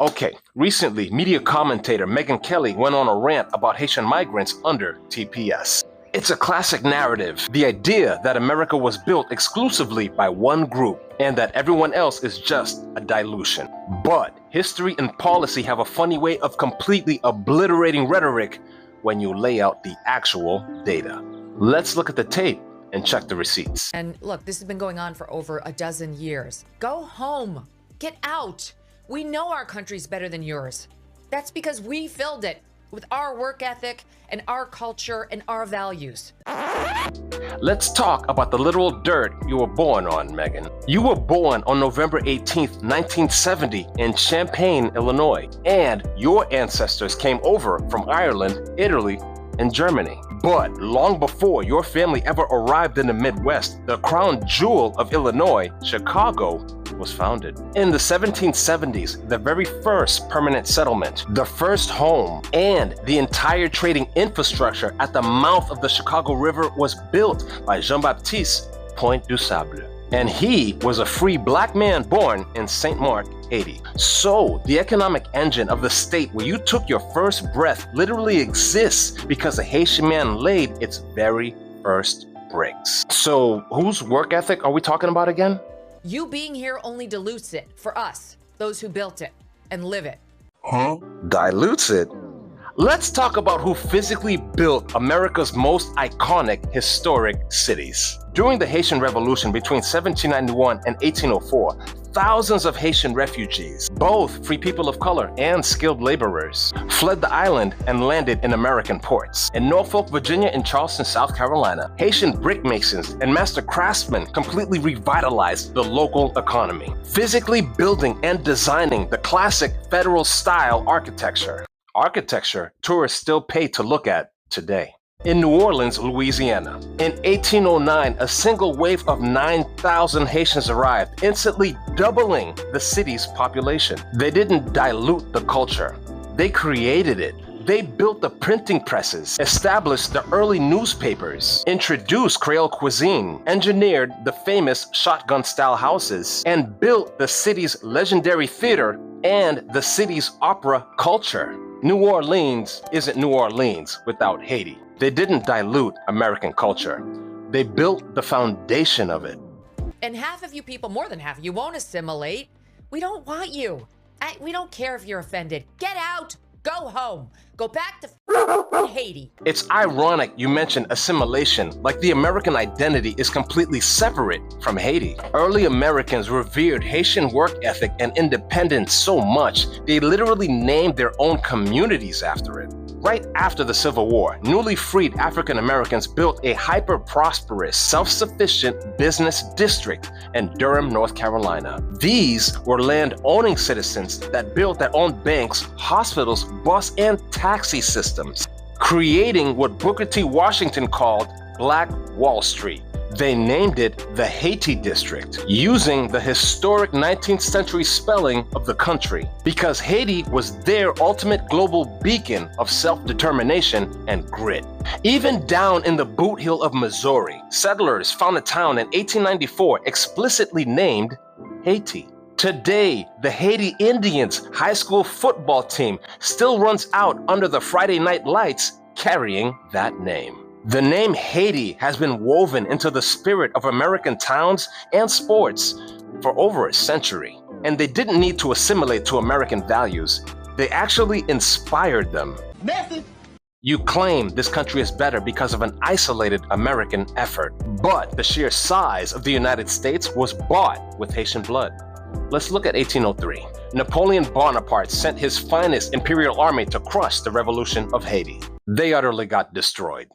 Okay, recently, media commentator Megyn Kelly went on a rant about Haitian migrants under TPS. It's a classic narrative, the idea that America was built exclusively by one group and that everyone else is just a dilution. But history and policy have a funny way of completely obliterating rhetoric when you lay out the actual data. Let's look at the tape and check the receipts. And look, this has been going on for over a dozen years. Go home. Get out. We know our country's better than yours. That's because we filled it with our work ethic and our culture and our values. Let's talk about the literal dirt you were born on, Megyn. You were born on November 18th, 1970 in Champaign, Illinois, and your ancestors came over from Ireland, Italy, and Germany. But long before your family ever arrived in the Midwest, the crown jewel of Illinois, Chicago, was founded. In the 1770s, the very first permanent settlement, the first home, and the entire trading infrastructure at the mouth of the Chicago River was built by Jean-Baptiste Point du Sable. And he was a free black man born in St. Mark, Haiti. So the economic engine of the state where you took your first breath literally exists because a Haitian man laid its very first bricks. So whose work ethic are we talking about again? You being here only dilutes it for us, those who built it and live it. Huh? Dilutes it? Let's talk about who physically built America's most iconic historic cities. During the Haitian Revolution between 1791 and 1804, thousands of Haitian refugees, both free people of color and skilled laborers, fled the island and landed in American ports. In Norfolk, Virginia, and Charleston, South Carolina, Haitian brick masons and master craftsmen completely revitalized the local economy, physically building and designing the classic federal-style architecture. Architecture tourists still pay to look at today. In New Orleans, Louisiana, in 1809, a single wave of 9,000 Haitians arrived, instantly doubling the city's population. They didn't dilute the culture, they created it. They built the printing presses, established the early newspapers, introduced Creole cuisine, engineered the famous shotgun-style houses, and built the city's legendary theater and the city's opera culture. New Orleans isn't New Orleans without Haiti. They didn't dilute American culture. They built the foundation of it. And half of you people, more than half, you won't assimilate. We don't want you. We don't care if you're offended. Get out. Go home. Go back to Haiti. It's ironic you mentioned assimilation, like the American identity is completely separate from Haiti. Early Americans revered Haitian work ethic and independence so much, they literally named their own communities after it. Right after the Civil War, newly freed African Americans built a hyper-prosperous, self-sufficient business district in Durham, North Carolina. These were land-owning citizens that built their own banks, hospitals, bus and taxi systems, creating what Booker T. Washington called Black Wall Street. They named it the Haiti District, using the historic 19th century spelling of the country, because Haiti was their ultimate global beacon of self-determination and grit. Even down in the boot heel of Missouri, settlers found a town in 1894 explicitly named Haiti. Today, the Haiti Indians high school football team still runs out under the Friday night lights carrying that name. The name Haiti has been woven into the spirit of American towns and sports for over a century. And they didn't need to assimilate to American values. They actually inspired them. Message. You claim this country is better because of an isolated American effort. But the sheer size of the United States was bought with Haitian blood. Let's look at 1803. Napoleon Bonaparte sent his finest imperial army to crush the revolution of Haiti. They utterly got destroyed.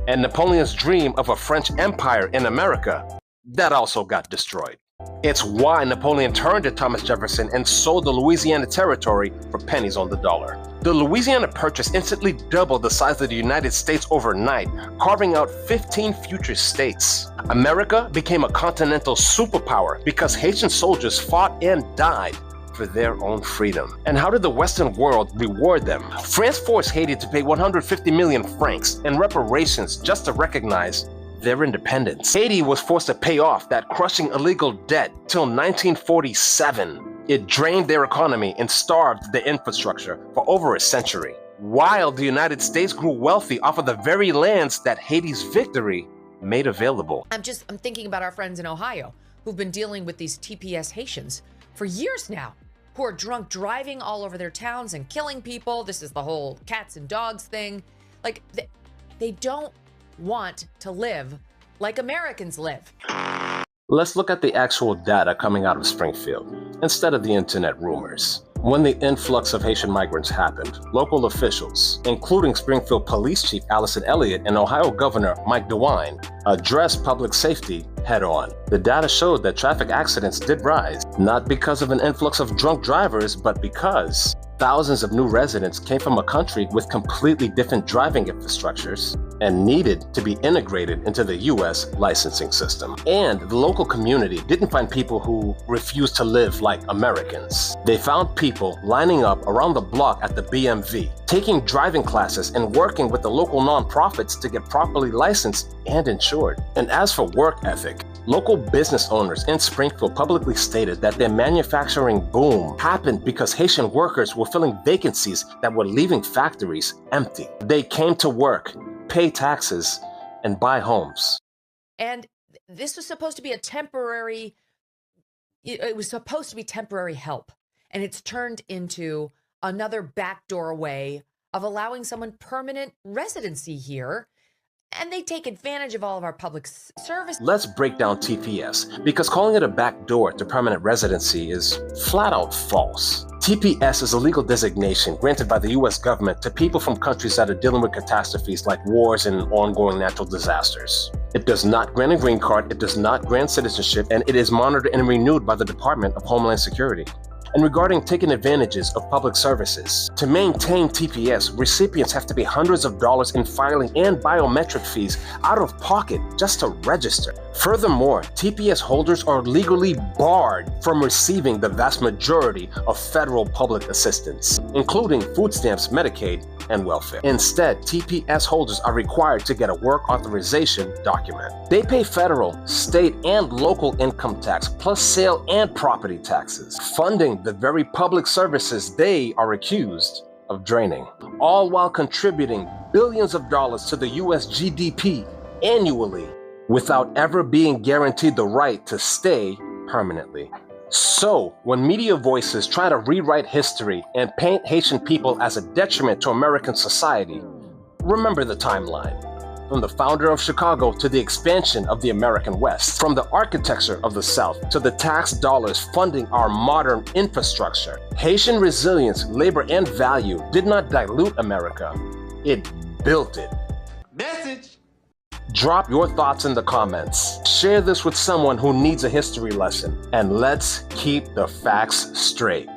And Napoleon's dream of a French empire in America, that also got destroyed. It's why Napoleon turned to Thomas Jefferson and sold the Louisiana Territory for pennies on the dollar. The Louisiana Purchase instantly doubled the size of the United States overnight, carving out 15 future states. America became a continental superpower because Haitian soldiers fought and died for their own freedom. And how did the Western world reward them? France forced Haiti to pay 150 million francs in reparations just to recognize their independence. Haiti was forced to pay off that crushing illegal debt till 1947. It drained their economy and starved the infrastructure for over a century, while the United States grew wealthy off of the very lands that Haiti's victory made available. I'm thinking about our friends in Ohio who've been dealing with these TPS Haitians for years now, who are drunk driving all over their towns and killing people. This is the whole cats and dogs thing. Like, they don't want to live like Americans live. Let's look at the actual data coming out of Springfield, instead of the internet rumors. When the influx of Haitian migrants happened, local officials, including Springfield Police Chief Allison Elliott and Ohio Governor Mike DeWine, addressed public safety head-on. The data showed that traffic accidents did rise, not because of an influx of drunk drivers, but because thousands of new residents came from a country with completely different driving infrastructures and needed to be integrated into the U.S. licensing system. And the local community didn't find people who refused to live like Americans. They found people lining up around the block at the BMV, taking driving classes and working with the local nonprofits to get properly licensed and insured. And as for work ethic, local business owners in Springfield publicly stated that their manufacturing boom happened because Haitian workers were filling vacancies that were leaving factories empty. They came to work, pay taxes, and buy homes. And this was supposed to be temporary help. And it's turned into another backdoor way of allowing someone permanent residency here. And they take advantage of all of our public service. Let's break down TPS, because calling it a backdoor to permanent residency is flat out false. TPS is a legal designation granted by the U.S. government to people from countries that are dealing with catastrophes like wars and ongoing natural disasters. It does not grant a green card, it does not grant citizenship, and it is monitored and renewed by the Department of Homeland Security. And regarding taking advantages of public services, to maintain TPS, recipients have to pay hundreds of dollars in filing and biometric fees out of pocket just to register. Furthermore, TPS holders are legally barred from receiving the vast majority of federal public assistance, including food stamps, Medicaid, and welfare. Instead, TPS holders are required to get a work authorization document. They pay federal, state, and local income tax, plus sale and property taxes, funding the very public services they are accused of draining, all while contributing billions of dollars to the US GDP annually without ever being guaranteed the right to stay permanently. So, when media voices try to rewrite history and paint Haitian people as a detriment to American society, remember the timeline. From the founder of Chicago to the expansion of the American West, from the architecture of the South to the tax dollars funding our modern infrastructure, Haitian resilience, labor, and value did not dilute America, it built it. Message! Drop your thoughts in the comments. Share this with someone who needs a history lesson. And let's keep the facts straight.